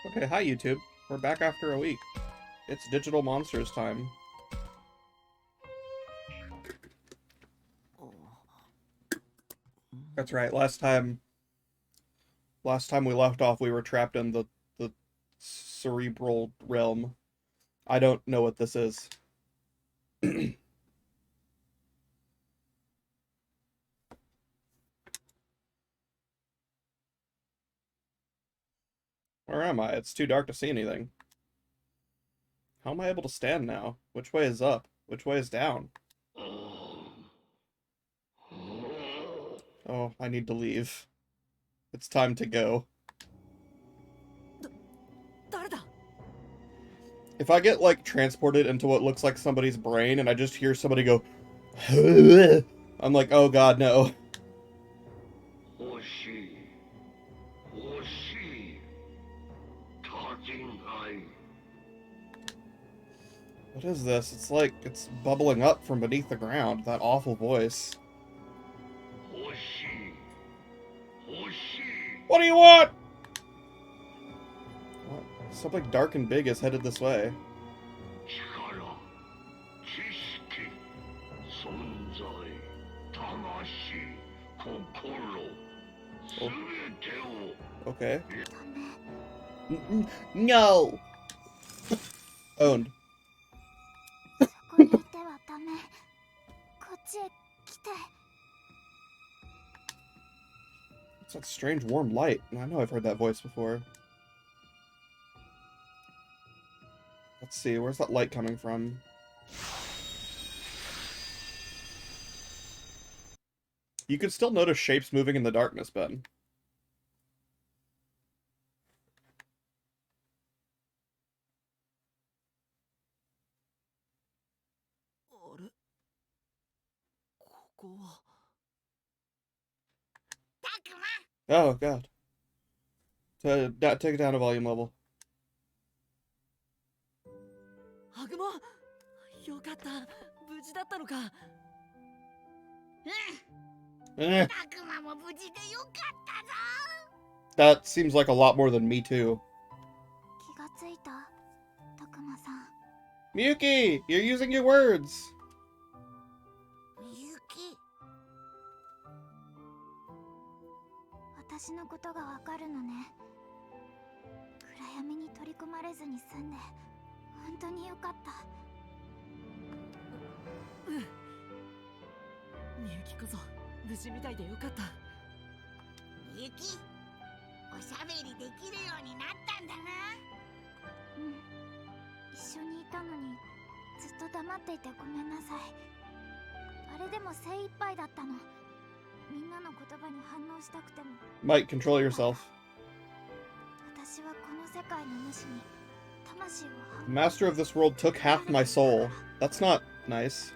Okay, hi YouTube. We're back after a week. It's Digital Monsters time. That's right. Last time we left off, we were trapped in the cerebral realm. I don't know what this is. Where am I? It's too dark to see anything. How am I able to stand now? Which way is up? Which way is down? Oh, I need to leave. It's time to go. If I get, like, transported into what looks like somebody's brain and I just hear somebody go, I'm like, oh god, no. What is this? It's like it's bubbling up from beneath the ground. That awful voice. What do you want? What? Something dark and big is headed this way. Oh. Okay. No! Owned. It's that strange warm light. I know I've heard that voice before. Let's see, where's that light coming from? You can still notice shapes moving in the darkness, Ben. Oh, God. Take it down a volume level. Eh. That seems like a lot more than me too. Miyuki! You're using your words! Mike, control yourself. The master of this world took half my soul. That's not nice.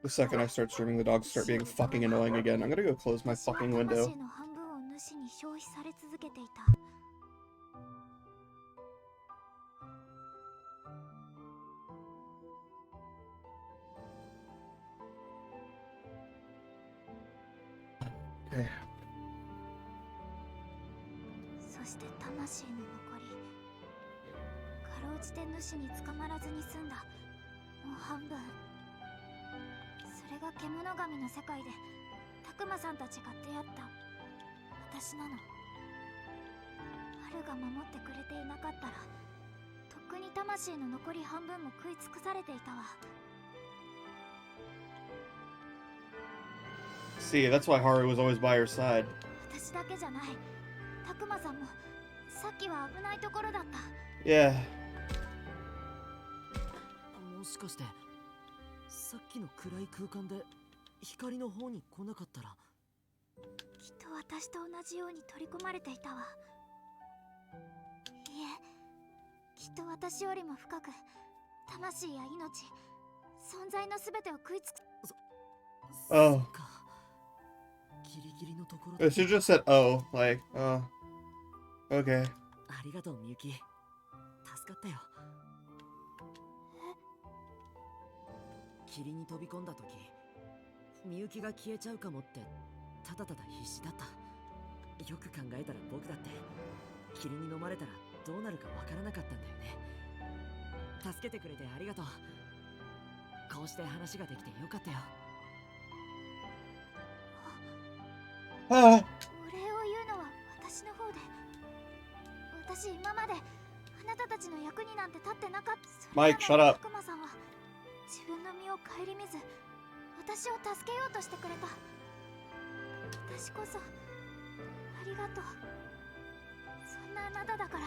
The second I start streaming, the dogs start being fucking annoying again. I'm gonna go close my fucking window. Okay. See, that's why Haru was always by her side. Yeah. Oh. It should just said, oh, like, okay. ありがとうみゆき。助かったよ。霧に飛び込んだ時、みゆきが消えちゃうかもってただただ必死だった。よく考えたら僕だって霧に飲まれたらどうなるかわからなかったんだよね。助けてくれてありがとう。こうして話ができてよかったよ。あお礼を言うのは私の方で。私今まであなたたちの役になんて立ってなかった。Mike, shut up. たくまさんは自分の身を顧みず私を助けようとしてくれた。私こそありがとう。そんなあなただから。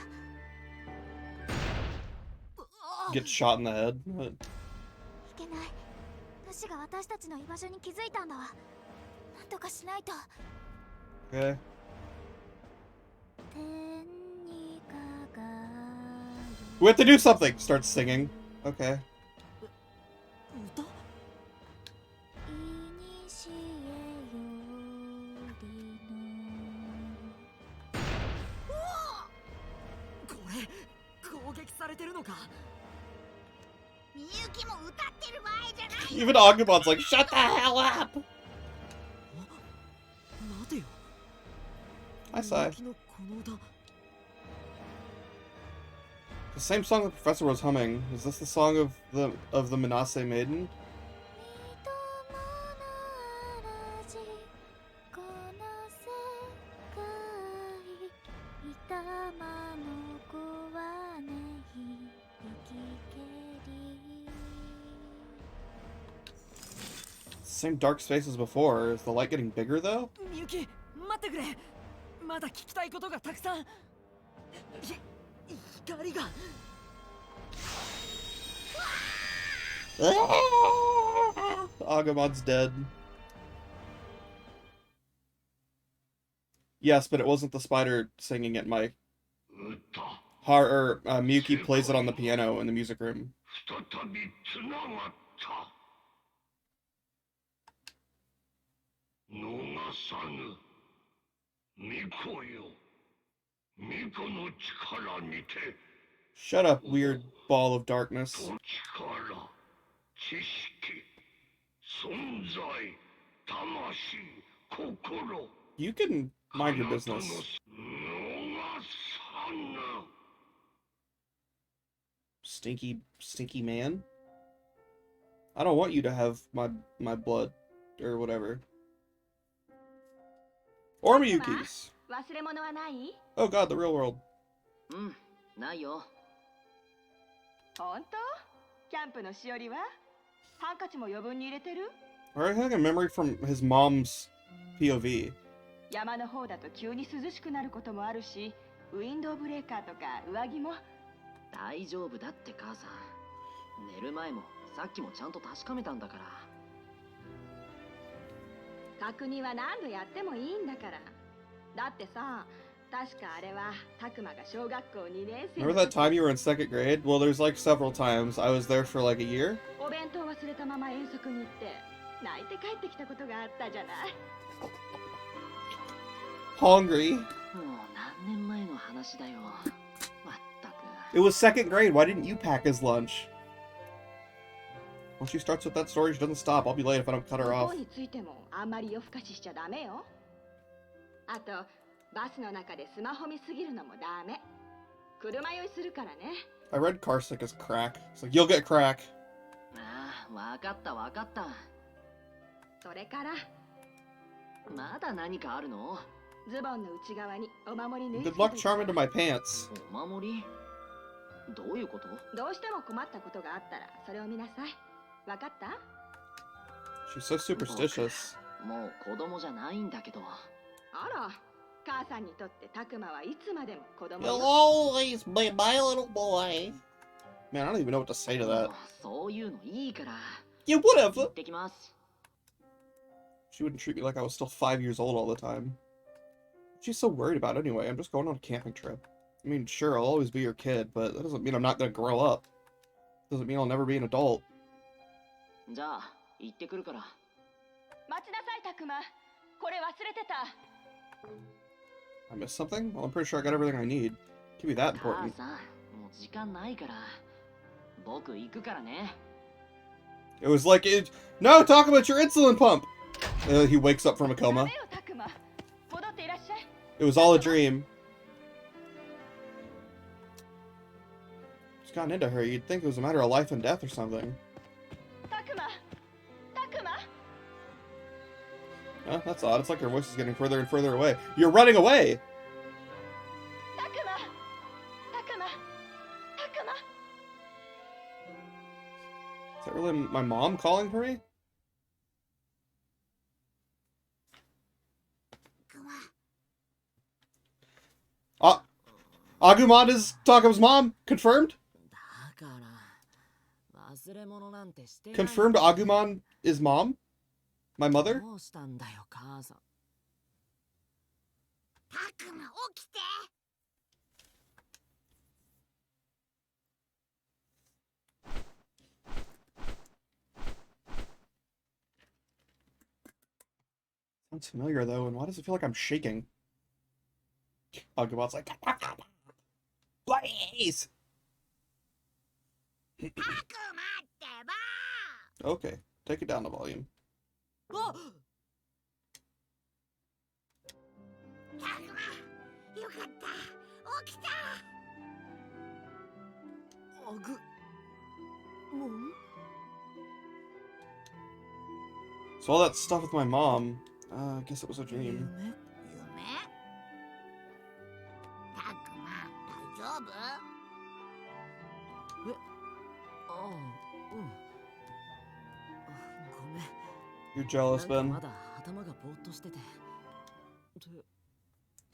Get shot in the head. いけない。私が私たちの居場所に気づいたんだわ。なんとかしないと。 Okay. 天に輝く We have to do something. Start singing. Okay. 歌？いにしえよりの。これ攻撃されてるのか？みゆきも歌ってる場合じゃない。 Even Agumon's like, shut the hell up! 待てよ。 Hi, Sai. みゆきのこの歌。 The same song the professor was humming. Is this the song of the Minase Maiden? 'Same dark space as before. Is the light getting bigger though? みゆき、待ってくれ。まだ聞きたいことがたくさん。光が。 Agumon's dead. Yes, but it wasn't the spider singing it, Mike. Miyuki plays it on the piano in the music room. 再びつながった。逃さぬ。巫女よ。巫女の力にて。 Shut up, weird ball of darkness. 力、知識、存在、魂、心。 You can mind your business. 逃さぬ。 Stinky man. I don't want you to have my blood or whatever. Or Miyuki's. 忘れ物はない？ Oh god, the real world. うん、ないよ。本当？キャンプのしおりは？ハンカチも余分に入れてる？ Or I have a memory from his mom's POV. 山の方だと急に涼しくなることもあるし、ウィンドウブレーカーとか上着も。大丈夫だって母さん。寝る前もさっきもちゃんと確かめたんだから。確認は何度やってもいいんだから。だってさ、確かあれはタクマが小学校2年生。 Remember that time you were in 2nd grade? Well, there's like several times. I was there for like a year. お弁当忘れたまま遠足に行って泣いて帰ってきたことがあったじゃない。 Hungry. もう何年前の話だよ。まったく。 It was 2nd grade. Why didn't you pack his lunch? Once she starts with that story, she doesn't stop. I'll be late if I don't cut her こ off. こについてもあんまり夜更かししちゃダメよ。あとバスの中でスマホ見すぎるのもダメ。車酔いするからね。 I read Carsick as crack. It's like, you'll get crack. ああ、わかったわかった。それからまだ何かあるの？ズボンの内側にお守り縫い Good 付け luck て charming to my pants. お守り？どういうこと？どうしても困ったことがあったらそれを見なさい。わかった？ She's so superstitious. もう子供じゃないんだけど。あら、母さんにとってタクマはいつまでも子供 You'll よ。 always be my little boy. Man, I don't even know what to say to も that. うそういうのいいから。 You 行 whatever. ってきます。 She wouldn't treat me like I was still 5 years old all the time. She's so worried about anyway. I'm just going on a camping trip. I mean, sure, I'll always be your kid, but that doesn't mean I'm not gonna grow up. Doesn't mean I'll never be an adult. じゃあ行ってくるから。待ちなさいタクマ。これ忘れてた。I missed something? Well, I'm pretty sure I got everything I need. Can't be that 母 important. さん、もう時間ないから。僕行くからね。 It was like, no, talk about your insulin pump! He wakes up from a ダ coma. メよタクマ。戻っていらっしゃい。 It was all a dream. She's gotten into her. You'd think it was a matter of life and death or something. タクマ。タクマ。 Oh, that's odd. It's like her voice is getting further and further away. You're running away! タクマ。タクマ。タクマ。 Is that really my mom calling for me? Ah, Agumon is Tako's mom? Confirmed? だから忘れ物なんてしてない。 Confirmed Agumon is mom? My mother? どうしたんだよ、母さん。タクマ起きて。 Sounds familiar though, and why does it feel like I'm shaking? Agumon's like, please! タクマってば。 Okay, take it down the volume. あ、タクマ、よかった。起きた。アグモン。 So all that stuff with my mom, I guess it was a dream. 夢。夢？タクマ、大丈夫？ああ、うん。ごめん。 You're jealous, なん Ben. かまだ頭がぼーっとしてて。で、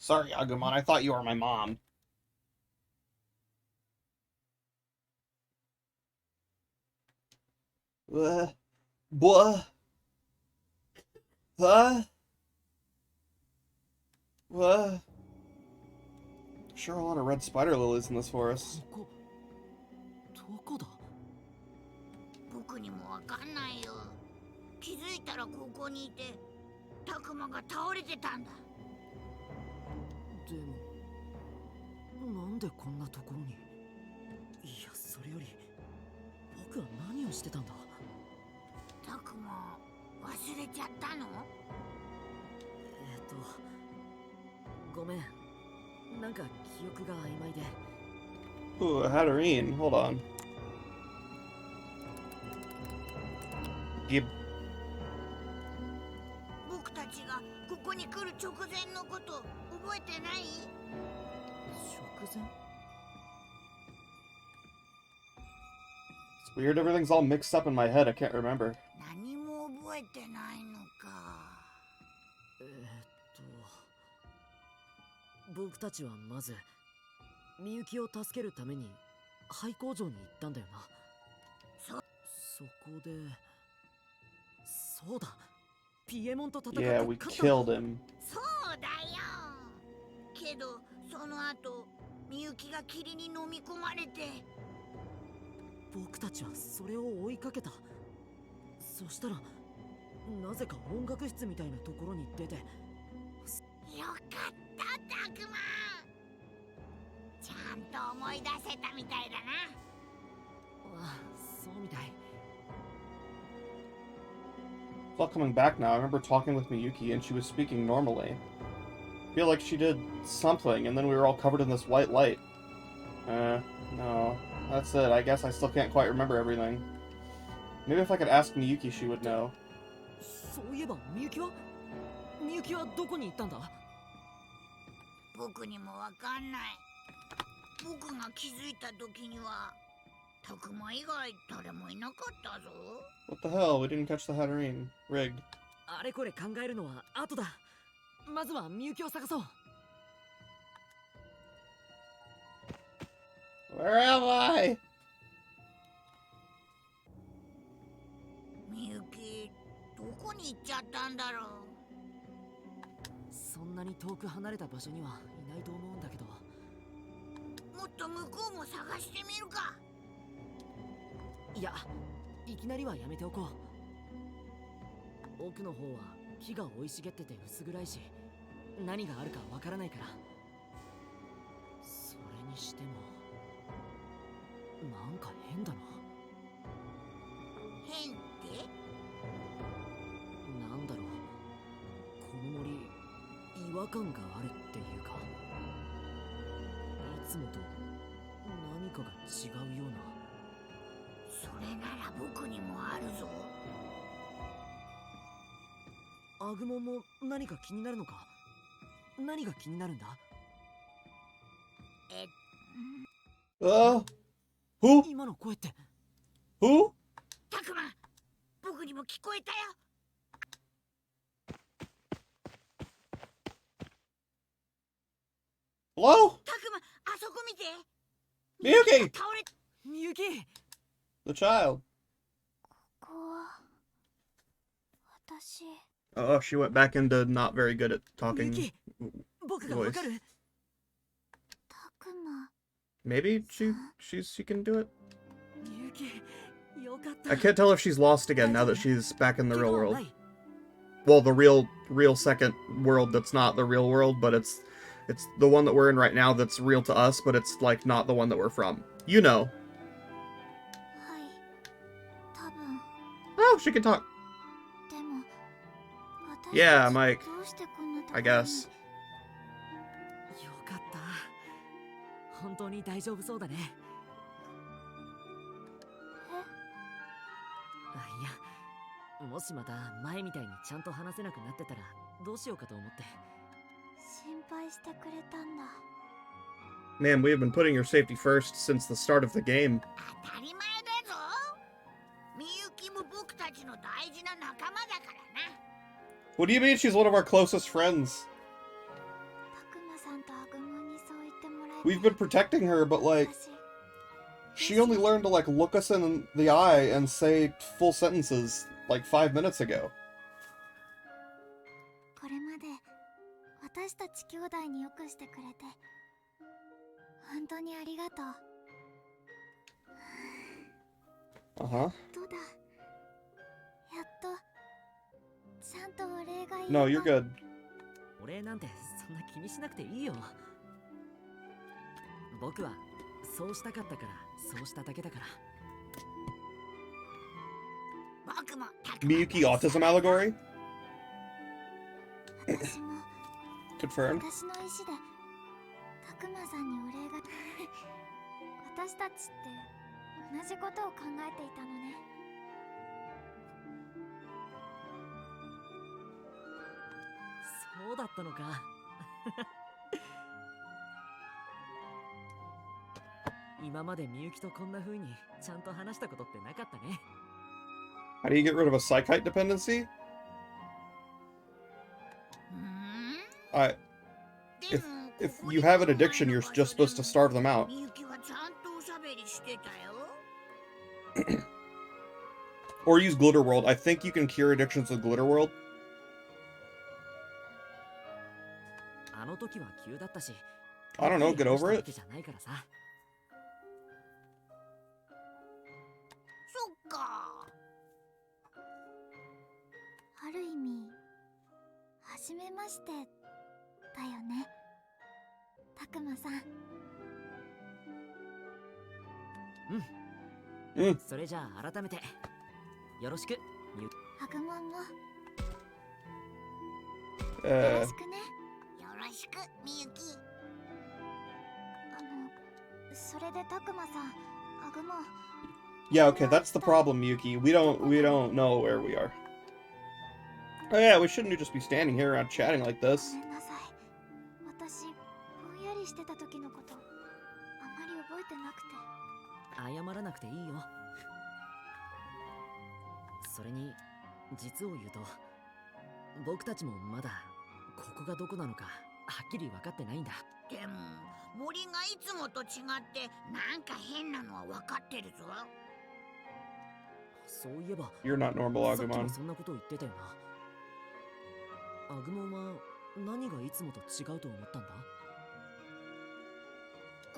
Sorry, Agumon, I thought you were my mom. Blah. Sure, a lot of red spider lilies in this forest. ここどこだ。僕にもわかんないよ。気づいたらここにいて、タクマが倒れてたんだ。でもなんでこんなところに。いや、それより僕は何をしてたんだ。タクマ、忘れちゃったの？ごめん、なんか記憶が曖昧で。 Ooh, a Hatterene. Hold on. Gib. 僕たちがここに来る直前のこと覚えてない？直前。 It's weird, everything's all mixed up in my head. I can't remember. 何も覚えてないのか。僕たちはまずみゆきを助けるために廃工場に行ったんだよな。そこで、そうだ、ピエモンと戦って Yeah, we 勝った。 killed him. そうだよ。けどその後、みゆきが霧に飲み込まれて。僕たちはそれを追いかけた。そしたらなぜか音楽室みたいなところに出て。よかったタクマ。ちゃんと思い出せたみたいだな。ああ、そうみたい。 It's all coming back now. I remember talking with Miyuki and she was speaking normally. I feel like she did something and then we were all covered in this white light. No. That's it. I guess I still can't quite remember everything. Maybe if I could ask Miyuki, she would know. そういえばみゆきはどこに行ったんだ。僕にもわかんない。僕が気づいた時にはタクマ以外誰もいなかったぞ。 What the hell? We didn't catch the Hatterene. Rigged. あれこれ考えるのは後だ。まずはみゆきを探そう。 Where am I? みゆき、どこに行っちゃったんだろう。そんなに遠く離れた場所にはいないと思うんだけど。もっと向こうも探してみるか。いや、いきなりはやめておこう。奥の方は木が生い茂ってて薄暗いし、何があるかわからないから。それにしてもなんか変だな。変って？なんだろう、この森違和感があるっていうか、いつもと何かが違うような。それなら僕にもあるぞ。アグモンも何か気になるのか？何が気になるんだ？Who? 今の声って。 Who? タクマ、僕にも聞こえたよ。Hello? タクマ、あそこ見て。 Miyuki! 倒れ。みゆき。 The child. ここは私。 Oh, she went back into not very good at みゆ talking き、僕がわ voice. かる？タクマ。 Maybe she can do it? みゆき、よかった。 I can't tell if she's lost again now that she's back in the real world. Well, the real second world that's not the real world, but it's the one that we're in right now that's real to us, but it's like not the one that we're from. You know. はい、多分。 Oh, she can talk. でも私 Yeah, たち Mike. どうしてこんなとこ I ろに。 guess. よかった。本当に大丈夫そうだね。いや、もしまた前みたいにちゃんと話せなくなってたらどうしようかと思って。心配してくれたんだ。 Man, we have been putting your safety first since the start of the game. 当たり前だぞ。みゆきも僕たちの大事な仲間だからな。 What do you mean she's one of our closest friends? たくまさんとアグモンにそう言ってもらえて。 We've been protecting her, but like, 私 she only learned to like look us in the eye and say full sentences like 5 minutes ago. これまで私たち兄弟によくしてくれて本当にありがとう。 Uh-huh. どうだ、やっとちゃんとお礼が言えた。 No, you're good. お礼なんてそんな気にしなくていいよ。僕はそうしたかったからそうしただけだから。僕もたくま Miyuki autism allegory? 私も Confirmed. 私の意思でたくまさんにお礼が。私たちって同じことを考えていたのね。そうだったのか。今までみゆきとこんな風にちゃんと話したことってなかったね。 How do you get rid of a psychite dependency? で If も you have an addiction, you're just supposed to starve them out. みゆきはちゃんとおしゃべりしてたよ。 Or use Glitter World. I think you can cure addictions with Glitter World. あの時は急だったし。 I don't know, get over it. じゃないからさ。そっか。ある意味はじめましてだよね、たくまさん。それじゃあ改めてよろしく。アグモンもよ Uh, ろしくね。よろしくみゆき。それでたくまさん、アグモン。 yeah, okay, that's the problem, Miyuki. We don't know where we are. Oh yeah, we shouldn't just be standing here around chatting like ご this. めんなさい。私ぼんやりしてた時のことあまり覚えてなくて。謝らなくていいよ。それに実を言うと僕たちもまだここがどこなのかはっきり分かってないんだ。でも森がいつもと違ってなんか変なのは分かってるぞ。そういえば You're not normal, さっきも Agumon. そんなこと言ってたよな。アグモンは何がいつもと違うと思ったんだ？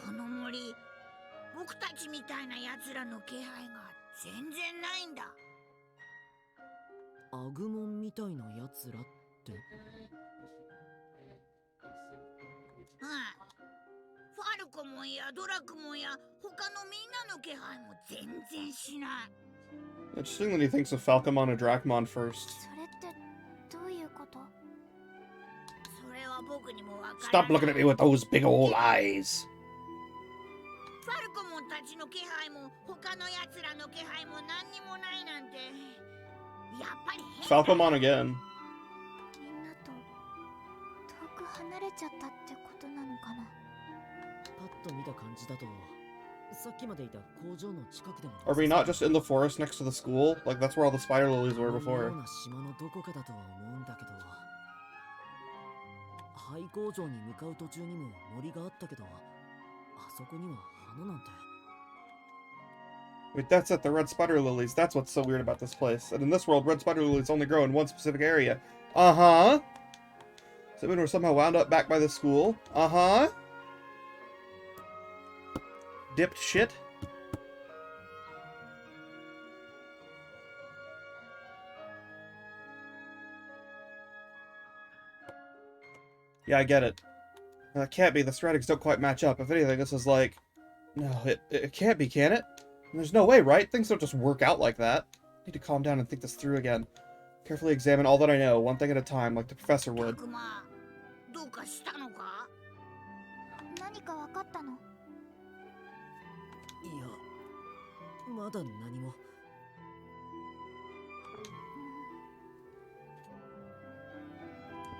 この森、僕たちみたいな奴らの気配が全然ないんだ。アグモンみたいなやつらって。ファルコモンやドラクモンや他のみんなの気配も全然しない。 Interesting that he thinks of Falcomon and Dracmon first. それってどういうこと？それは僕にもわからない。 Stop looking at me with those big old eyes. ファルコモンたちの気配も他のやつらの気配も何にもないなんてやっぱり変だ。 Falcomon again. みんなと遠く離れちゃったってことなのかな。パッと見た感じだと、さっきまでいた工場の近くでも。 Are we not just in the forest next to the school? Like, that's where all the spider lilies were このよ before. うな島のどこかだとは思うんだけど、廃工場に向かう途中にも森があったけど、あそこには花なんて。 Wait, that's it, the red spider lilies. That's what's so weird about this place. And in this world, red spider lilies only grow in one specific area. Uh-huh. So we were somehow wound up back by the school. Uh-huh. Dipped shit. Yeah, I get it. That can't be. The strategies don't quite match up. If anything, this is like... No, it can't be, can it? There's no way, right? Things don't just work out like that. I need to calm down and think this through again. Carefully examine all that I know, one thing at a time, like the professor タ would. クマ、どうかしたのか？何か分かったの？いや、まだ何も。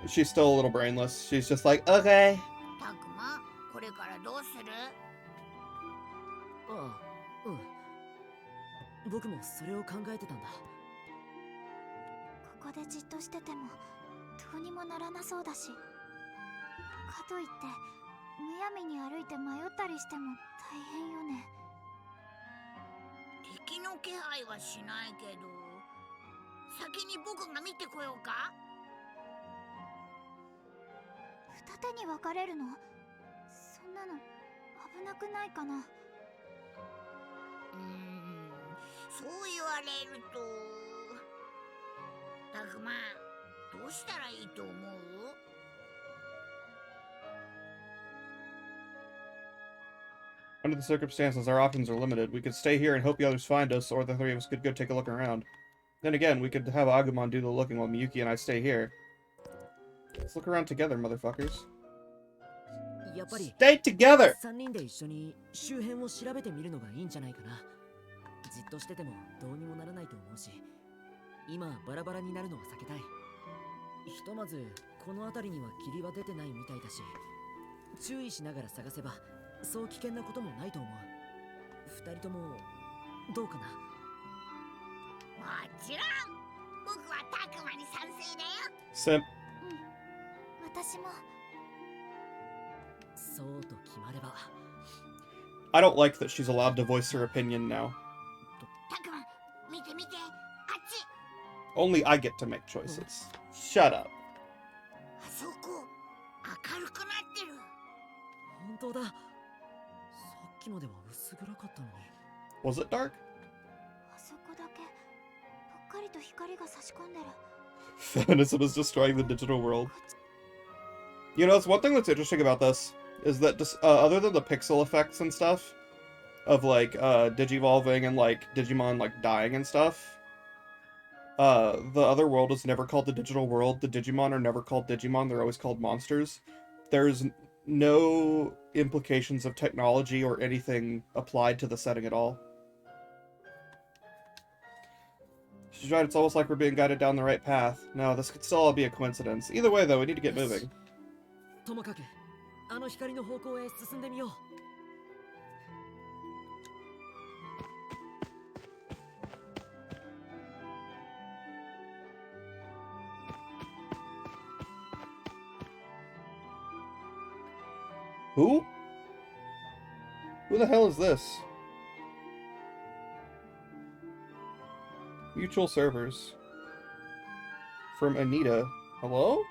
She's still a little brainless. She's just like, okay. タクマ、これからどうする？ああ、うん。僕もそれを考えてたんだ。ここでじっとしててもどうにもならなそうだし、かといってむやみに歩いて迷ったりしても大変よね。敵の気配はしないけど、先に僕が見てこようか？二手に分かれるの？そんなの危なくないかな。そう言われると、タクマ、どうしたらいいと思う？ Under the circumstances, our options are limited. We could stay here and hope the others find us, or the three of us could go take a look around. Then again, we could have Agumon do the looking while Miyuki and I stay here. Let's look around together, motherfuckers. やっぱり Stay together! 3人で一緒に周辺を調べてみるのがいいんじゃないかな。じっとしててもどうにもならないと思うし、今バラバラになるのは避けたい。ひとまずこの辺りには霧は出てないみたいだし、注意しながら探せばそう危険なこともないと思う。二人ともどうかな？もちろん、僕はタクマに賛成だよ。 Simp. 私も。そうと決まれば。 I don't like that she's allowed to voice her opinion now. タクマ、見て見て、あっち。 Only I get to make choices. Shut up. あそこ、明るくなってる。本当だ。さっきまでは薄暗かったのに。 Was it dark? あそこだけぽっかりと光が差し込んでる。 Feminism is destroying the digital world. You know, it's one thing that's interesting about this is that just other than the pixel effects and stuff of like digivolving and like Digimon like dying and stuff, the other world is never called the digital world. The Digimon are never called Digimon. They're always called monsters. There's no implications of technology or anything applied to the setting at all. She's right, it's almost like we're being guided down the right path. No, this could still all be a coincidence. Either way, though, we need to get moving. ともかくあの光の方向へ進んでみよう。 Who? Who the hell is this? Mutual servers. From Anita. Hello?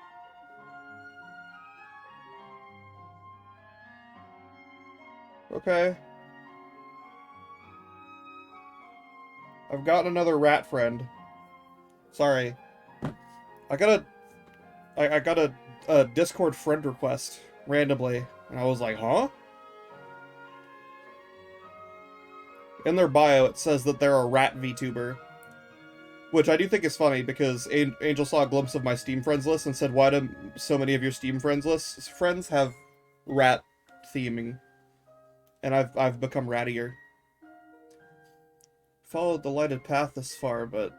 Okay. I've got another rat friend. Sorry. I got a Discord friend request randomly. And I was like, huh? In their bio, it says that they're a rat VTuber. Which I do think is funny, because Angel saw a glimpse of my Steam friends list and said, why do so many of your Steam friends have rat theming? And I've become rattier. Followed the lighted path this far, but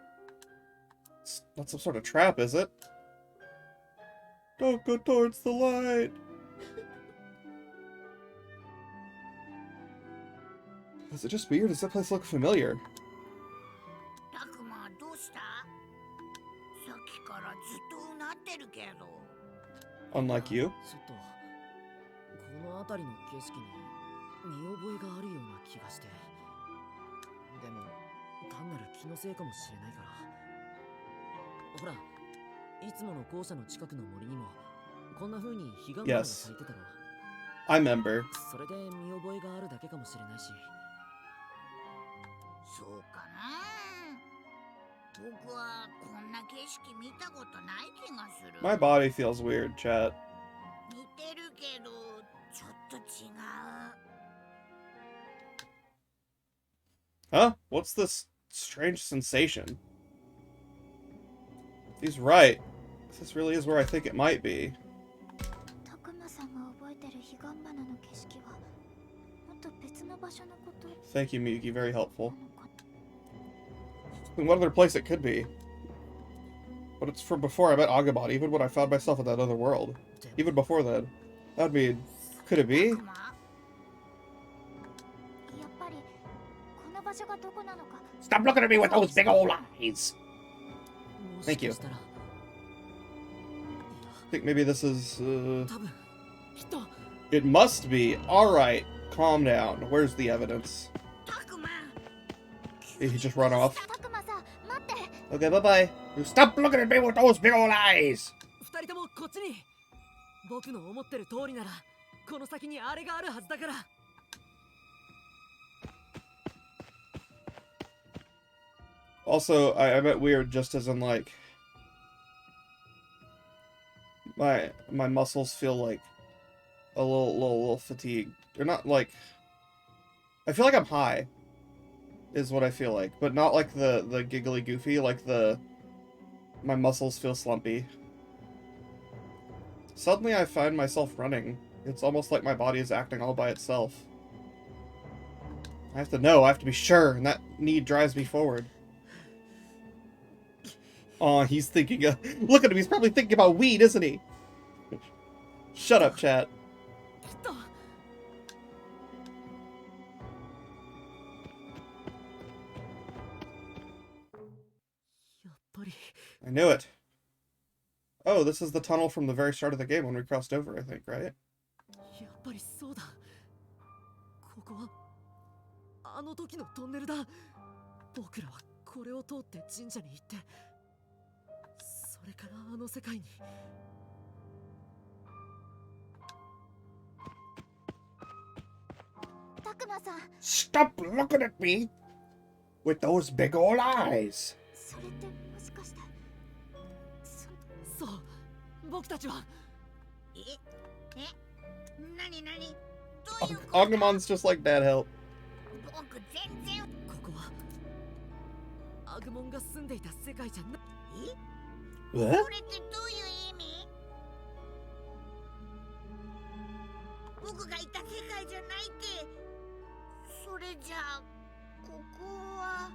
it's not some sort of trap, is it? Don't go towards the light! Is it just me, or does that place look familiar? たくまどうした？さっきからずっとうなってるけど。 Unlike you. ちょっとこの辺りの景色に見覚えがあるような気がして。でも単なる気のせいかもしれないから。ほら、いつもの校舎の近くの森にもこんな風に彼岸花が咲いてたろ。I remember. それで見覚えがあるだけかもしれないし。そうかな。僕はこんな景色見たことない気がする。 My body feels weird, chat. 似てるけどちょっと違う。 Huh? What's this strange sensation? If he's right, if this really is where I think it might be. たくまさんが覚えてる彼岸花の景色はもっと別の場所のこと Thank you, Miyuki. Very な helpful. のか。 And what other place it could be? But it's from before I met Agabot, even when I found myself in that other world. Even before then. That would mean... Could it be? やっぱりこの場所がどこなのか。 Stop looking at me with those big old eyes! Thank you. もしかしたら I think maybe this is... 多分きっと It must be. Alright, calm down. Where's the evidence? たくま。 Did he just run off? たくまさん、待って。 Okay, bye-bye. Stop looking at me with those big old eyes! 二人ともこっちに。僕の思ってる通りならこの先にあれがあるはずだから。 Also, I meant weird just as in, like... My muscles feel, like, a little fatigued. They're not, like... I feel like I'm high, is what I feel like. But not like the giggly goofy, like my muscles feel slumpy. Suddenly I find myself running. It's almost like my body is acting all by itself. I have to know, I have to be sure, and that need drives me forward. Aw, he's thinking of... Look at him, he's probably thinking about weed, isn't he? Shut up, chat. きっと やっぱり I knew it. Oh, this is the tunnel from the very start of the game when we crossed over, I think, right? やっぱりそうだ。ここはあの時のトンネルだ。僕らはこれを通って神社に行って、それからあの世界に。たくまさん、 Stop looking at me with those big old eyes! それってもしかしてそう、僕たちは。なになにどういうこと？ Agumon's just like dad help. 僕全然。ここはアグモンが住んでいた世界じゃな。 そ What? れってどういう意味？僕がいた世界じゃないって。それじゃあここは。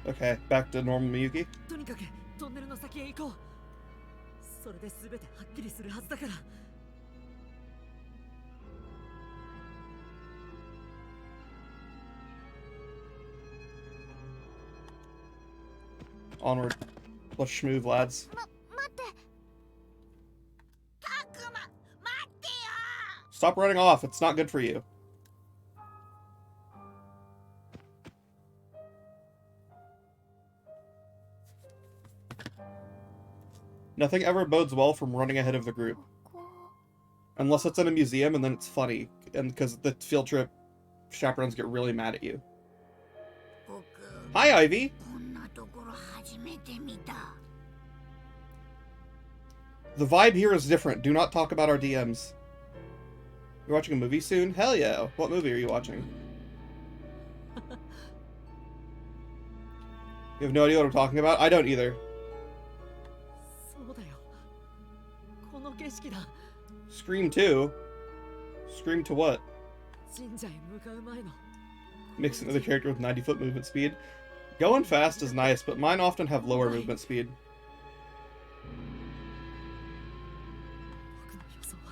Okay, back to normal Miyuki. とにかくトンネルの先へ行こう。それで全てはっきりするはずだから。 Onward. Let's schmoove, lads. 待って。たくま、待ってよ。 Stop running off, it's not good for you. Nothing ever bodes well from running ahead of the group. ここ Unless it's in a museum and then it's funny. And because the field trip chaperones get really mad at you. 僕、 Hi, Ivy! こ初めて見た。 The vibe here is different. Do not talk about our DMs. You're watching a movie soon? Hell yeah. What movie are you watching? You have no idea what I'm talking about? I don't either. そうだよ。この景色だ。 Scream 2? Scream to what? 神社へ向かう前の。 Mix another character with 90-foot movement speed. Going fast is nice, but mine often have lower movement speed. 僕の予想は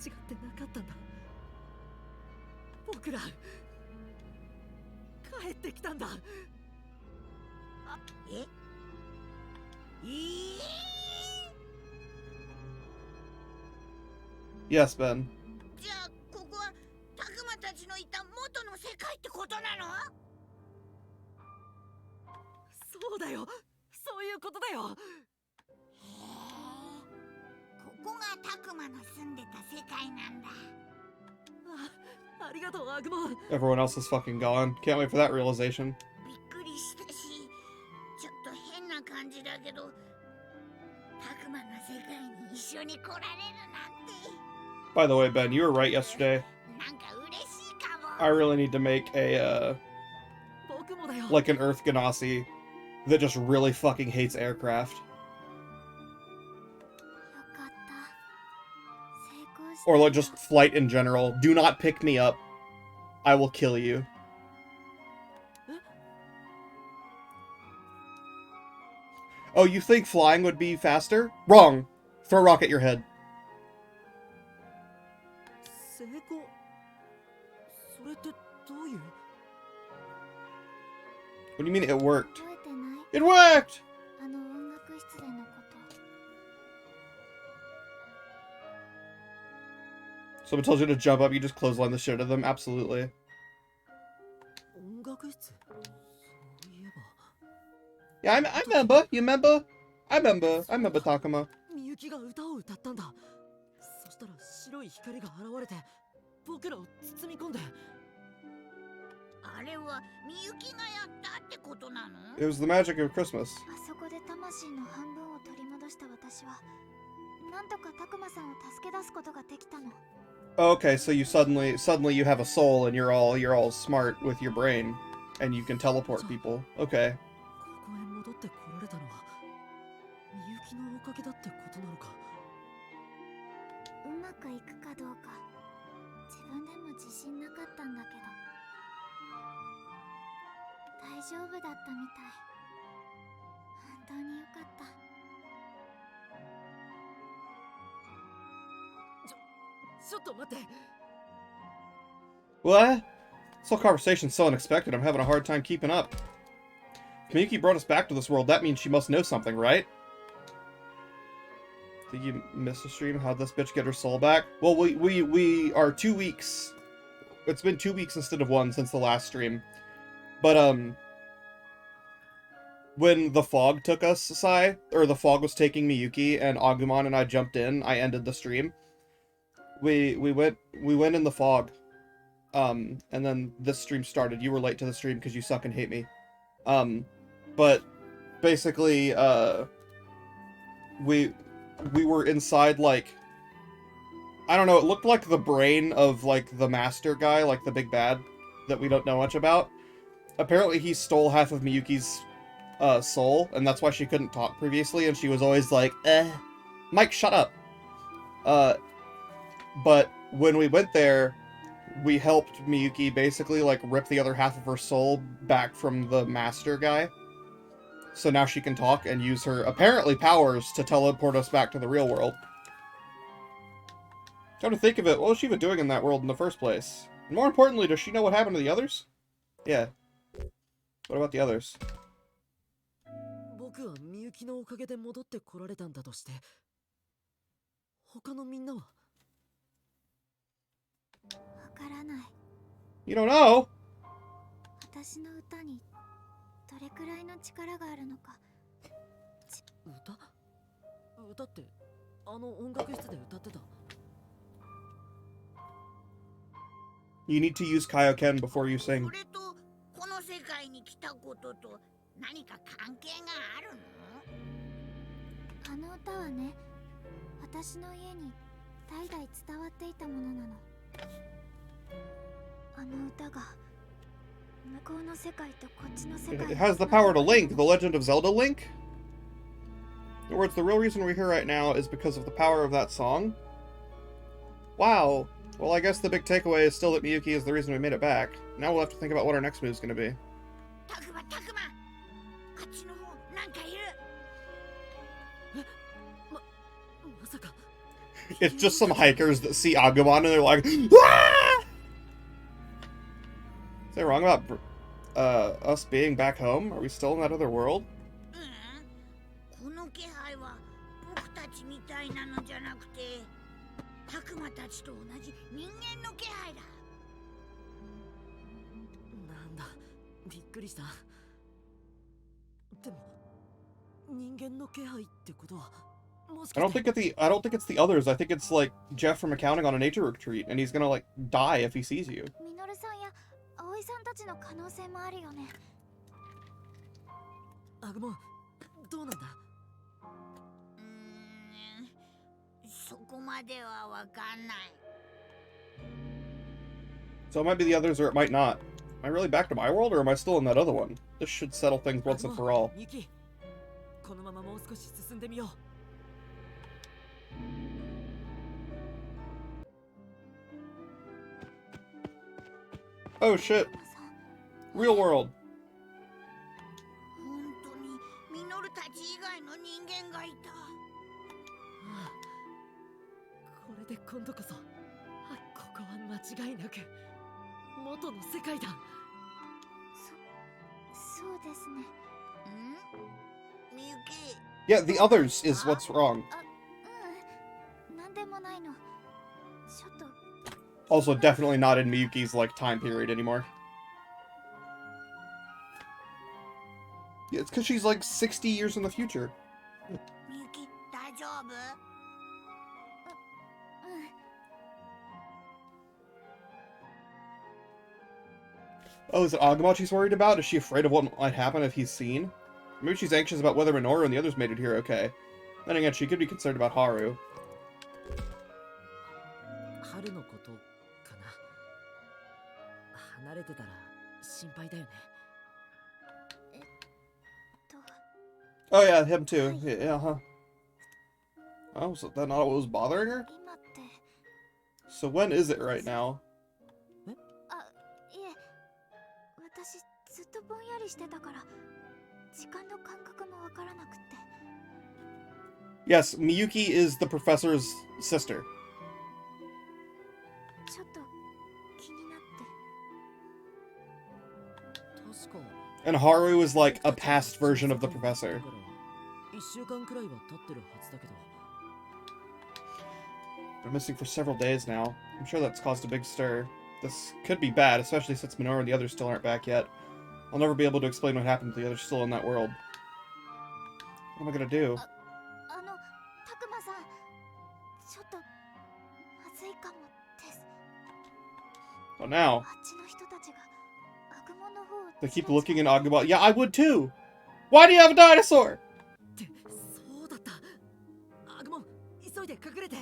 間違ってなかったんだ。僕ら帰ってきたんだ。え？Yes, Ben. じゃあここはタクマたちのいた元の世界ってことなの？そうだよ。そういうことだよ。へえ、ここがタクマの住んでた世界なんだ。ありがとう、アグモン。 Everyone else is fucking gone. Can't wait for that realization. びっくりしたし、ちょっと変な感じだけど、タクマの世界に一緒に来られるなんて。 By the way, Ben, you were right yesterday. なんか嬉しいかも。 I really need to make a, 僕もだよ。 like an Earth Ganassi that just really fucking hates aircraft. よかった。成功した Or よ。 like just flight in general. Do not pick me up. I will kill you. Oh, you think flying would be faster? Wrong. Throw a rock at your head. 成功。それってどういう？ What do you mean it worked? 覚えてない？ It worked! あの音楽室でのこと。 Someone tells you to jump up, you just clothesline the shit out of them? Absolutely. 音楽室。そういえば。 Yeah, I remember. You remember? I remember Takuma. みゆきが歌を歌ったんだ。そしたら白い光が現れて、僕らを包み込んで。あれはみゆきがやったってことなの？ It was the magic of Christmas. あそこで魂の半分を取り戻した私は、なんとかタクマさんを助け出すことができたの。 Okay, so you suddenly you have a soul and you're all smart with your brain and you can teleport people. Okay. ここへ戻ってこられたのは、みゆきのおかげだってことなのか。うまくいくかどうか、自分でも自信なかったんだけど、大丈夫だったみたい。本当によかった。 ちょっと待って。 What? This whole conversation's so unexpected, I'm having a hard time keeping up. If Miyuki brought us back to this world, that means she must know something, right? Did you miss the stream? How'd this bitch get her soul back? Well, we are 2 weeks. It's been 2 weeks instead of 1 since the last stream. But, when the fog took us, Sai, or the fog was taking Miyuki, and Agumon and I jumped in, I ended the stream. We went in the fog. And then this stream started. You were late to the stream because you suck and hate me. But basically, we were inside, like, I don't know, it looked like the brain of, like, the master guy, like the big bad that we don't know much about. Apparently he stole half of Miyuki's soul, and that's why she couldn't talk previously, and she was always like, Mike, shut up. But when we went there, we helped Miyuki basically, like, rip the other half of her soul back from the master guy. So now she can talk and use her, apparently, powers to teleport us back to the real world. Come to think of it, what was she even doing in that world in the first place? And more importantly, does she know what happened to the others? Yeah. What about the others? 僕はみゆきのおかげで戻ってこられたんだとして、他のみんなは？わからない。 You don't know? 私の歌にどれくらいの力があるのか。歌ってあの音楽室で歌ってた。 You need to use Kaioken before you そ sing. れとこの世界に来たことと何か関係があるの？あの歌はね、私の家に代々伝わっていたものなの。あの歌が向こうの世界とこっちの世界 It has the power to link, the Legend of Zelda Link. In other words, the real reason we're here right now is because of the power of that song. Wow. Well, I guess the big takeaway is still that Miyuki is the reason we made it back. Now we'll have to think about what our next move is going to be. たくまたくま、あっちの方なんかいる。まさか It's just some hikers that see Agumon and they're like, "Ah!" Is that wrong about us being back home? Are we still in that other world? この気配は僕たちみたいなのじゃなくて、たくまたちと同じ人間の気配だ。なんだ、びっくりした。でも人間の気配ってことは、もしか I して I don't think it's the others. I think it's like Jeff from accounting on a nature retreat, and he's gonna like die if he sees you. ミノルさんや葵さんたちの可能性もあるよね。アグモン、どうなんだ？そこまではわかんない。So it might be the others, or it might not. Am I really back to my world, or am I still in that other one? This should settle things once and for all. ミキ、このままもう少し進んでみよう。 Oh shit! マさん、 Real world. 本当にミノルたち以外の人間がいた。これで今度こそ、ここは間違いなく元の世界だ。そうですね。みゆき。 Yeah, the others is what's wrong. なんでもないの。ちょっと Also, definitely not in Miyuki's like time period anymore. Yeah, it's because she's like 60 years in the future. みゆき、大丈夫？Oh, is it Agumon she's worried about? Is she afraid of what might happen if he's seen? Maybe she's anxious about whether Minoru and the others made it here okay. Then again, she could be concerned about Haru. 春のことかな。離れてたら心配だよね。Oh yeah, him too. Yeah, huh. Oh, so that not what was bothering her? 今って、 So when is it right now? あ、いえ、私ずっとぼんやりしてたから時間の感覚もわからなくって。 Yes, Miyuki is the professor's sister. ちょっと気になって。確か And Haru is like a past version of the professor. 1週間くらいは経ってるはずだけど。 They're missing for several days now. I'm sure that's caused a big stir. This could be bad, especially since Minoru and the others still aren't back yet. I'll never be able to explain what happened to the others still in that world. What am I gonna do? あの、たくまさん、ちょっとまずいかもです。 Oh, now あっちの人たちがアグモの方を they keep looking in Agumon. Yeah, I would too. Why do you have a dinosaur? ってそうだった。アグモン、急いで隠れて。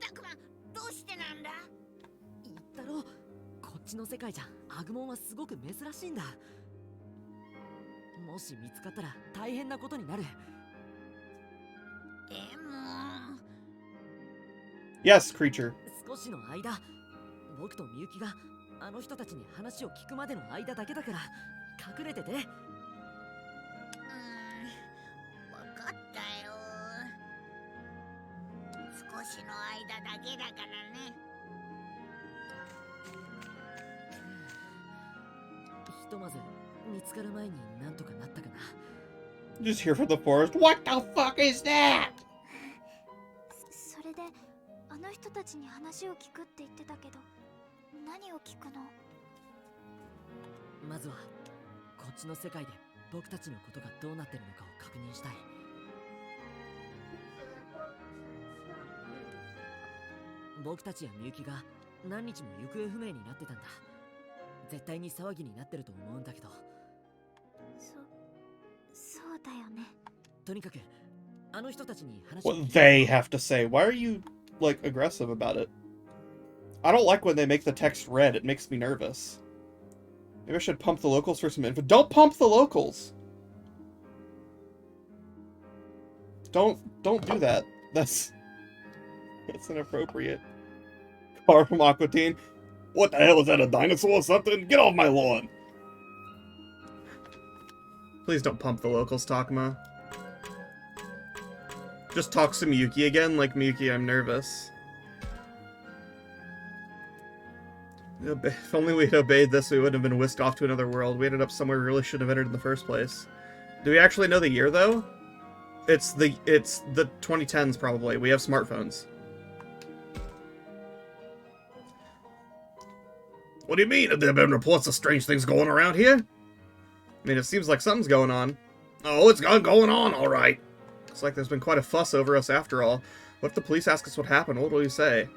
たくま、どうしてなんだ？言ったろ、こっちの世界じゃアグモンはすごく珍しいんだ。もし見つかったら大変なことになる。でも Yes, creature. 少しの間、僕とみゆきがあの人たちに話を聞くまでの間だけだから隠れてて。わかったよ。少しの間だけだからね。ひとまず見つかる前になんとかなったかな。 Just here from the forest. What the fuck is that? それであの人たちに話を聞くって言ってたけど、何を聞くの？まずはこっちの世界で僕たちのことがどうなってるのかを確認したい。僕たちやみゆきが何日も行方不明になってたんだ。絶対に騒ぎになってると思うんだけど。だよね。とにかくあの人たちに話を What they have to say. Why are you, like, aggressive about it? I don't like when they make the text red. It makes me nervous. Maybe I should pump the locals for some info. Don't pump the locals! Don't do that. That's inappropriate. Car from Aqua Teen. What the hell, is that, a dinosaur or something? Get off my lawn! Please don't pump the locals, Takuma. Just talk to Miyuki again, like, Miyuki, I'm nervous. If only we had obeyed this, we wouldn't have been whisked off to another world. We ended up somewhere we really should have entered in the first place. Do we actually know the year, though? It's the 2010s, probably. We have smartphones. What do you mean? Have there been reports of strange things going around here? I mean, it seems like something's going on. Oh, it's going on, alright. Looks like there's been quite a fuss over us after all. What if the police ask us what happened? What will we say?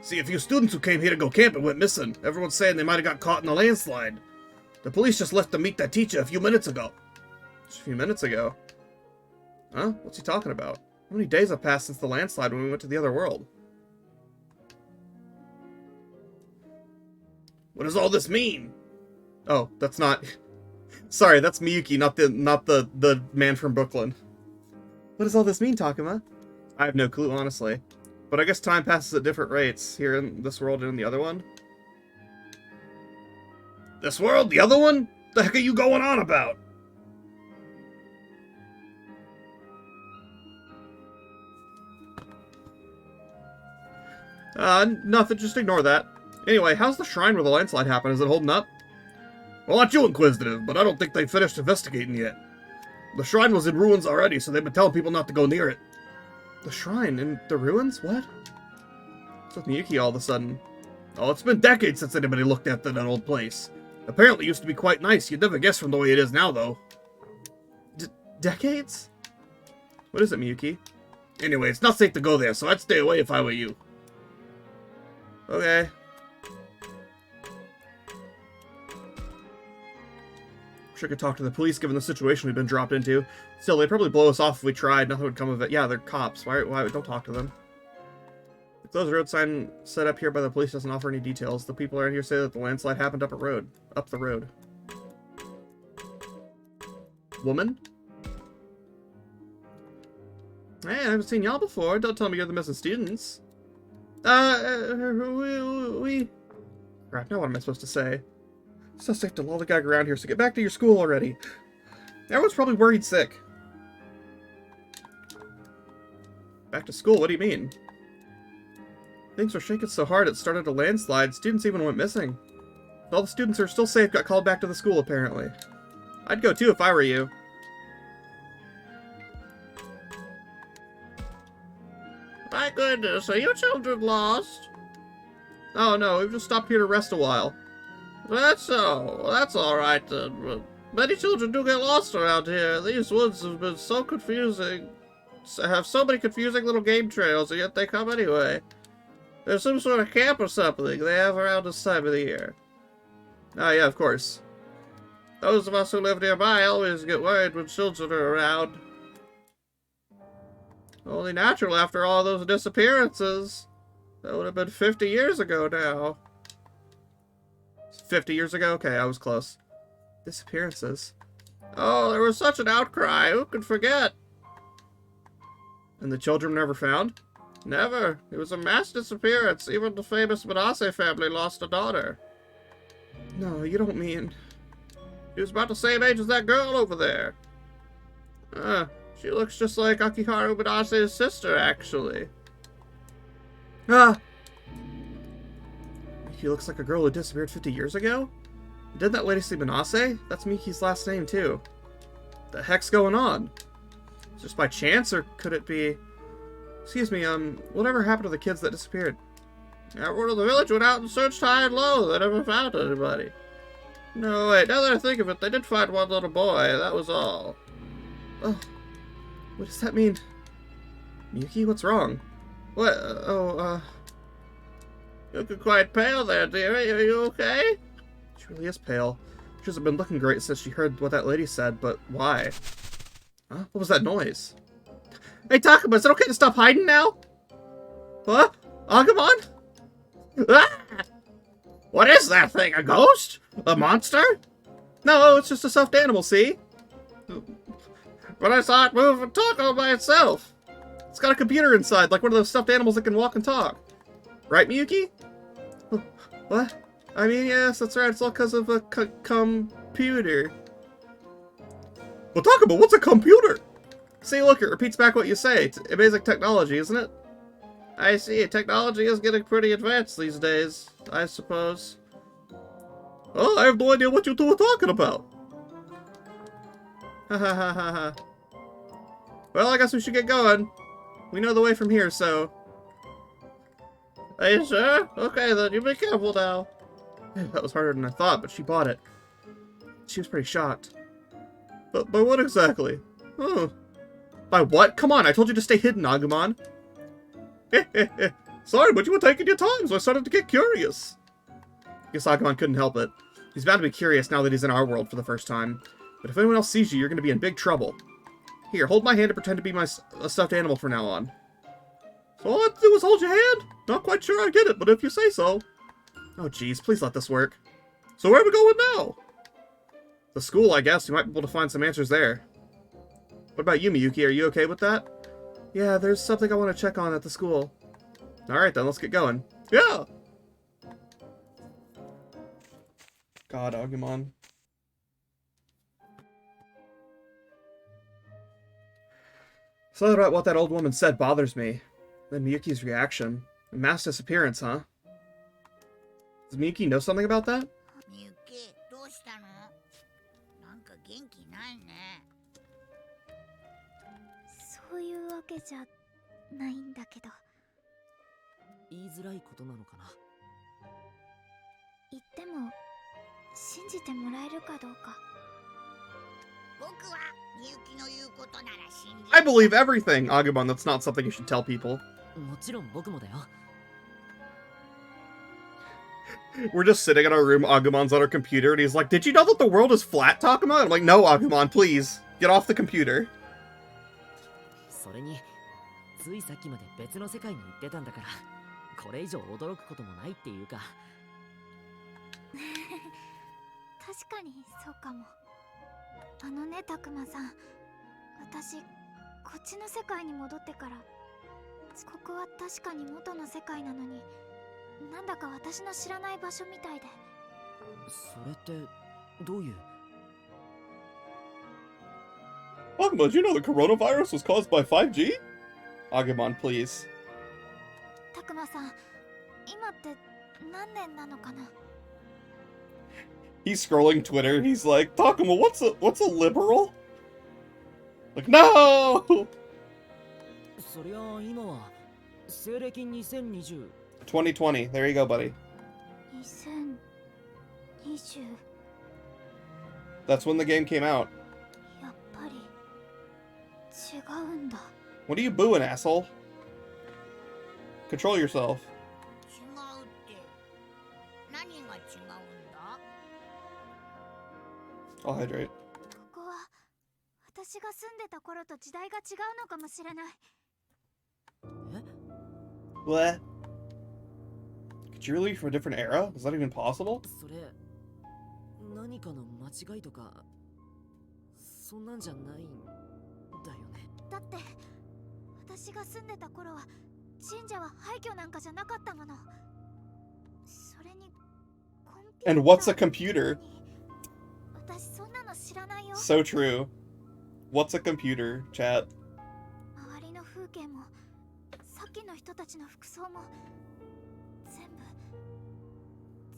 See, a few students who came here to go camping went missing. Everyone's saying they might have got caught in a landslide. The police just left to meet that teacher a few minutes ago. Just a few minutes ago? Huh? What's he talking about? How many days have passed since the landslide when we went to the other world? What does all this mean? Oh, that's not... Sorry, that's Miyuki, not the man from Brooklyn. What does all this mean, Takuma? I have no clue, honestly. But I guess time passes at different rates, here in this world and in the other one. This world? The other one? The heck are you going on about? Nothing, just ignore that. Anyway, how's the shrine where the landslide happened? Is it holding up? Well, aren't you inquisitive, but I don't think they've finished investigating yet. The shrine was in ruins already, so they've been telling people not to go near it. The shrine? In the ruins? What? What's with Miyuki all of a sudden? Oh, it's been decades since anybody looked at that old place. Apparently it used to be quite nice. You'd never guess from the way it is now, though. Decades? What is it, Miyuki? Anyway, it's not safe to go there, so I'd stay away if I were you. Okay. Wish I could talk to the police given the situation we've been dropped into. Still, they'd probably blow us off if we tried. Nothing would come of it. Yeah, they're cops. Why don't talk to them. The closed road sign set up here by the police doesn't offer any details. The people around here say that the landslide happened up the road. Woman? Hey, I haven't seen y'all before. Don't tell me you're the missing students. Crap, now what am I supposed to say? It's so safe to lollygag around here, so get back to your school already. Everyone's probably worried sick. Back to school? What do you mean? Things were shaking so hard it started a landslide. Students even went missing. All the students who are still safe got called back to the school, apparently. I'd go too if I were you. My goodness, are you children lost? Oh no, we've just stopped here to rest a while. That's so. That's alright then. Many children do get lost around here. These woods have been so confusing. Have so many confusing little game trails, and yet they come anyway. There's some sort of camp or something they have around this time of the year. Ah, yeah, of course. Those of us who live nearby always get worried when children are around. Only natural after all those disappearances. That would have been 50 years ago now. 50 years ago? Okay, I was close. Disappearances. Oh, there was such an outcry. Who could forget? And the children never found? Never. It was a mass disappearance. Even the famous Manase family lost a daughter. No, you don't mean... She was about the same age as that girl over there. She looks just like Akiharu Manase's sister, actually. Ah! He looks like a girl who disappeared 50 years ago? Did that lady say Manase? That's Miki's last name, too. The heck's going on? Just by chance, or could it be... Excuse me, whatever happened to the kids that disappeared? Everyone in the village went out and searched high and low. They never found anybody. No, wait, now that I think of it, they did find one little boy, that was all. Oh, what does that mean? Miyuki, what's wrong? What, You look quite pale there, dearie. Are you okay? She really is pale. She hasn't been looking great since she heard what that lady said, but why? Huh? What was that noise? Hey, Takuma, is it okay to stop hiding now? What? Agumon? Ah! What is that thing? A ghost? A monster? No, it's just a stuffed animal, see? But I saw it move and talk all by itself. It's got a computer inside, like one of those stuffed animals that can walk and talk. Right, Miyuki? What? I mean, yes, that's right. It's all because of a computer. Well, talk about what's a computer? See, look, it repeats back what you say. It's amazing technology, isn't it? I see. Technology is getting pretty advanced these days, I suppose. Oh, I have no idea what you two are talking about. Ha ha ha ha ha. Well, I guess we should get going. We know the way from here, so... Are you sure? Okay, then you be careful now. That was harder than I thought, but she bought it. She was pretty shocked. But by what exactly? Oh. By what? Come on, I told you to stay hidden, Agumon. Sorry, but you were taking your time, so I started to get curious. Guess Agumon couldn't help it. He's bound to be curious now that he's in our world for the first time. But if anyone else sees you, you're going to be in big trouble. Here, hold my hand and pretend to be a stuffed animal from now on. So all I have to do is hold your hand? Not quite sure I get it, but if you say so. Oh jeez, please let this work. So where are we going now? The school, I guess. You might be able to find some answers there. What about you, Miyuki? Are you okay with that? Yeah, there's something I want to check on at the school. Alright then, let's get going. Yeah! God, Agumon. Something about what that old woman said bothers me. Then Miyuki's reaction. A mass disappearance, huh? Does Miyuki know something about that? みゆき、どうしたの？なんか元気ないね。そういうわけじゃないんだけど。言いづらいことなのかな。言っても信じてもらえるかどうか。僕はみゆきの言うことなら信じる。 I believe everything, Agumon. That's not something you should tell people. もちろん僕もだよ。We're just sitting in our room, Agumon's on our computer, and he's like, did you know that the world is flat, Takuma? I'm like, no, Agumon, please. Get off the computer. それについさっきまで別の世界に行ってたんだから、これ以上驚くこともないっていうか。確かにそうかも。あのね、たくまさん。私、こっちの世界に戻ってから、ここは確かに元の世界なのに、なんだか私の知らない場所みたいで。それってどういう？ Agumon, do you know the coronavirus was caused by 5G? Agumon, please. たくまさん、今って何年なのかな？ He's scrolling Twitter, and he's like, Takuma, what's a liberal? Like, no! そりゃ今は西暦2020。2020, there you go, buddy. 2020。 That's when the game came out. やっぱり違うんだ。 What are you booing, asshole? Control yourself. 違うって何が違うんだ？ I'll hydrate. ここは私が住んでた頃と時代が違うのかもしれない。え？ What? Could you really be from a different era? Is that even possible? それ何かの間違いとかそんなんじゃないんだよね。だって私が住んでた頃は神社は廃墟なんかじゃなかったもの。それにコンピューター And what's a computer? 私そんなの知らないよ。 So true. What's a computer, chat? 周りの風景もさっきの人たちの服装も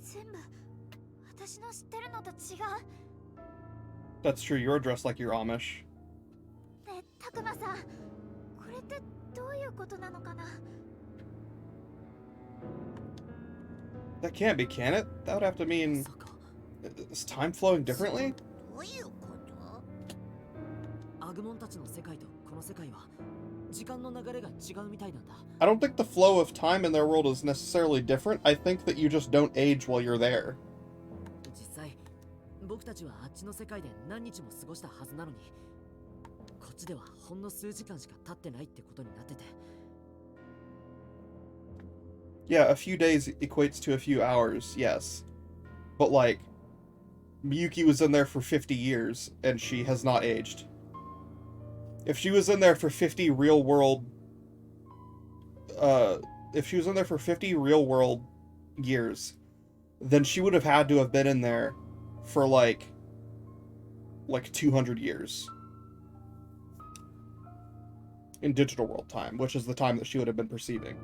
全部私の知ってるのと違う。 That's true, you're dressed like you're Amish. ねえ、たくまさん、これってどういうことなのかな？ That can't be, can it? That would have to mean... まさか Is time flowing differently? どういうこと？アグモンたちの世界とこの世界は時間の流れが違うみたいなんだ。 I don't think the flow of time in their world is necessarily different. I think that you just don't age while you're there. 実際僕たちはあっちの世界で何日も過ごしたはずなのに、こっちではほんの数時間しか経ってないってことになってて。 Yeah, a few days equates to a few hours, yes. But, like, Miyuki was in there for 50 years, and she has not aged. If she was in there for 50 real world... if she was in there for 50 real world years, then she would have had to have been in there for, like 200 years. In digital world time, which is the time that she would have been perceiving.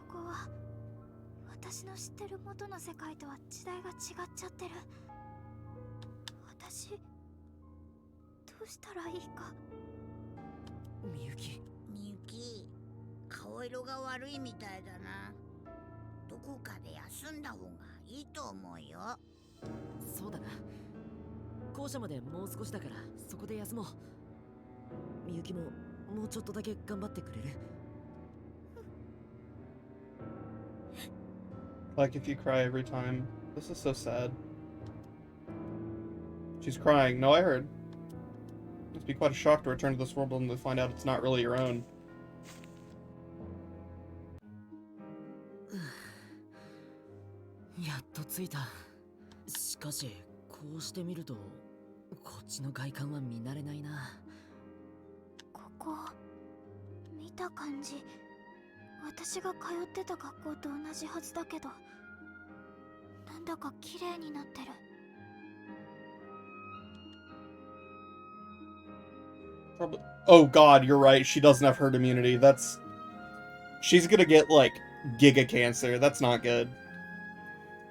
ここは私の知ってる元の世界とは時代が違っちゃってる。私どうしたらいいか。みゆき、みゆき、顔色が悪いみたいだな。どこかで休んだ方がいいと思うよ。そうだな。校舎までもう少しだからそこで休もう。みゆきももうちょっとだけ頑張ってくれる？ Like if you cry every time. This is so sad. She's crying. No, I heard. It'd be quite a shock to return to this world and to find out it's not really your own. やっと着いた。しかしこうしてみるとこっちの外観は見慣れないな。ここ見た感じ私が通ってた学校と同じはずだけど、なんだか綺麗になってる。Probably. Oh god, you're right. She doesn't have herd immunity. That's... She's gonna get, like, giga cancer. That's not good.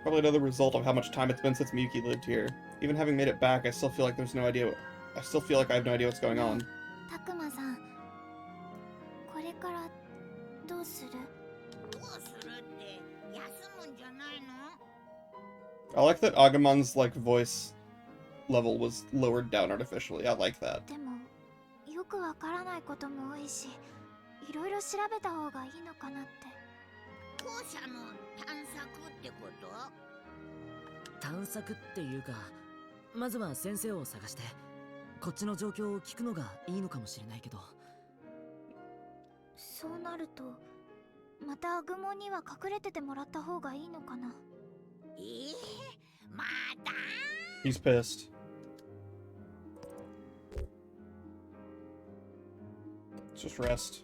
Probably another result of how much time it's been since Miyuki lived here. Even having made it back, I still feel like there's no idea... I still feel like I have no idea what's going on. たくまさん、これからどうする？どうするって休むんじゃないの？ I like that Agumon's, like, voice level was lowered down artificially. I like that. でもよくわからないことも多いし、いろいろ調べた方がいいのかなって。校舎の探索ってこと？探索っていうか、まずは先生を探してこっちの状況を聞くのがいいのかもしれないけど。そうなるとまた愚問には隠れててもらった方がいいのかな。まだ？ He's pissed. Let's just rest.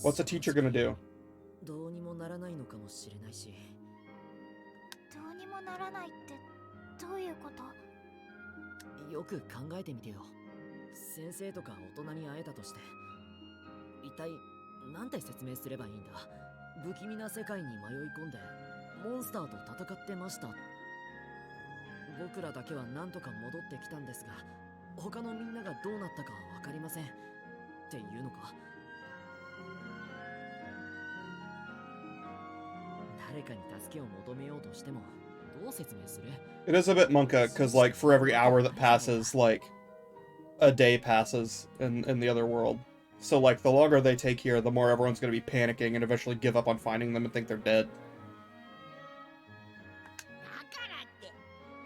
What's a teacher gonna do? どうにもならないのかもしれないし。どうにもならないってどういうこと？よく考えてみてよ。先生とか大人に会えたとして、一体なんて説明すればいいんだ。不気味な世界に迷い込んでモンスターと戦ってました。僕らだけはなんとか戻ってきたんですが、他のみんながどうなったかは分かりませんっていうのか。誰かに助けを求めようとしてもどう説明する？ It is a bit monka, because, like, for every hour that passes, like, a day passes in the other world. So, like, the longer they take here, the more everyone's gonna be panicking and eventually give up on finding them and think they're dead. だからって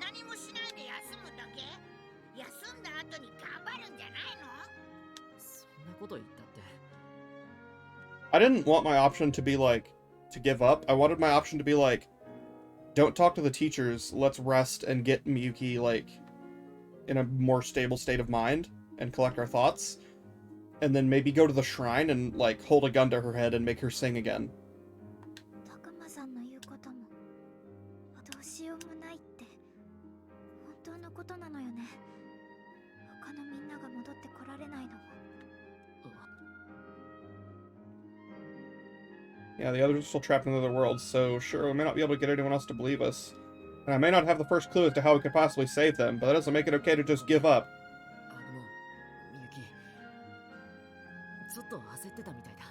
何もしないで休むだけ？休んだ後に頑張るんじゃないの？そんなこと言ったって。 I didn't want my option to be, like, to give up. I wanted my option to be, like, don't talk to the teachers, let's rest and get Miyuki, like, in a more stable state of mind and collect our thoughts. And then maybe go to the shrine and, like, hold a gun to her head and make her sing again. たくまさんの言うこともどうしようもないって本当のことなのよね。他のみんなが戻ってこられないのも。Yeah, the others are still trapped in the other worlds, so sure, we may not be able to get anyone else to believe us. And I may not have the first clue as to how we could possibly save them, but that doesn't make it okay to just give up. みゆき、ちょっと焦ってたみたいだ。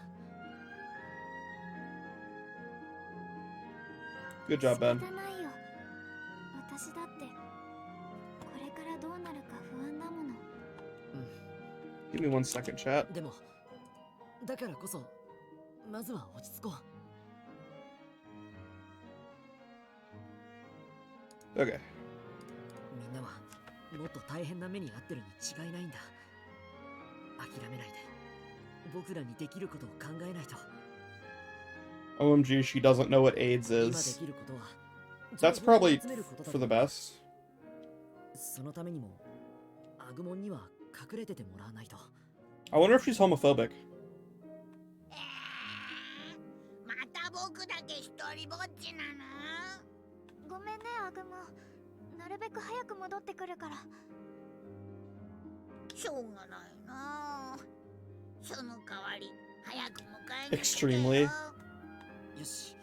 Good job, 仕 Ben. 方ないよ。私だってこれからどうなるか不安だもの。Give me 1 second, chat. でもだからこそまずは落ち着こう。 Okay. みんなはもっと大変な目に遭ってるに違いないんだ。めないで。僕らにできることを考えないと。 OMG, she doesn't know what AIDS 今で is. きることは That's 情報を probably 集めることだ for と the best. そのためにもアグモンには隠れててもらわないと。 I wonder if she's homophobic. また僕だけ一人ぼっちなの？ごめんねアグモ。なるべく早く戻ってくるから。しょうがないな。その代わり早く迎えに来てよ。 Extremely. よし、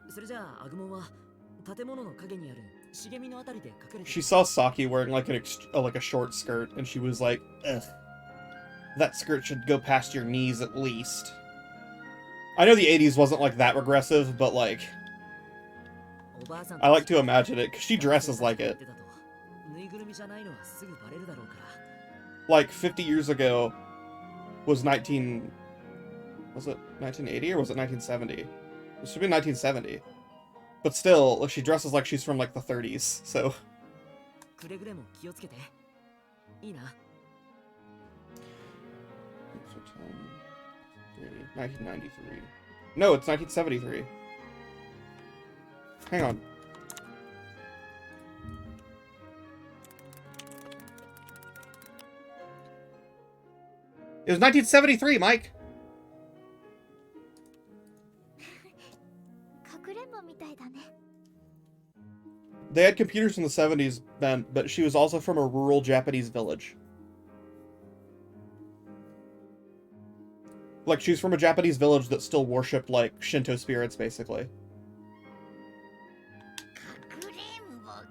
それじゃあアグモンは建物の陰にある茂みのあたりで隠れて。 She saw Saki wearing like like a short skirt, and she was like, ugh. That skirt should go past your knees at least. I know the 80s wasn't like that regressive, but like, おばあさん I like to imagine it, because she dresses like it. ぬいぐるみじゃないのはすぐバレるだろうから。 Like 50 years ago was 19... Was it 1980 or was it 1970? It should be 1970. But still, like, she dresses like she's from like the 30s, so... くれぐれも気をつけて。いいな。 1993. No, it's 1973. Hang on. It was 1973, Mike! かくれんぼみたいだね。 They had computers in the 70s then, but she was also from a rural Japanese village. Like, she's from a Japanese village that still worshipped, like, Shinto spirits, basically. かくれんぼか。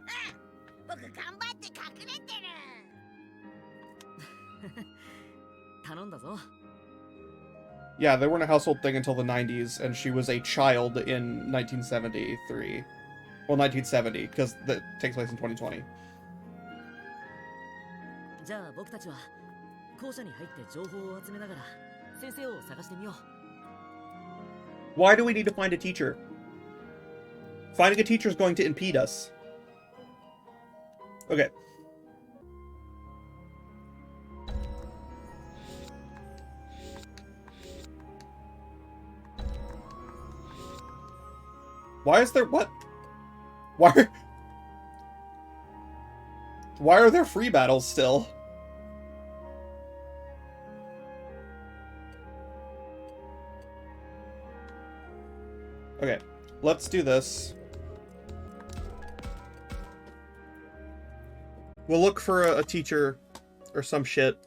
あ、僕頑張って隠れてる。頼んだぞ。 Yeah, they weren't a household thing until the 90s, and she was a child in 1973. Well, 1970, because that takes place in 2020. じゃあ僕たちは校舎に入って情報を集めながら先生を探してみよう。 Why do we need to find a teacher? Finding a teacher is going to impede us. Okay. Why is there what? Why are there free battles still? Okay, let's do this. We'll look for a teacher or some shit.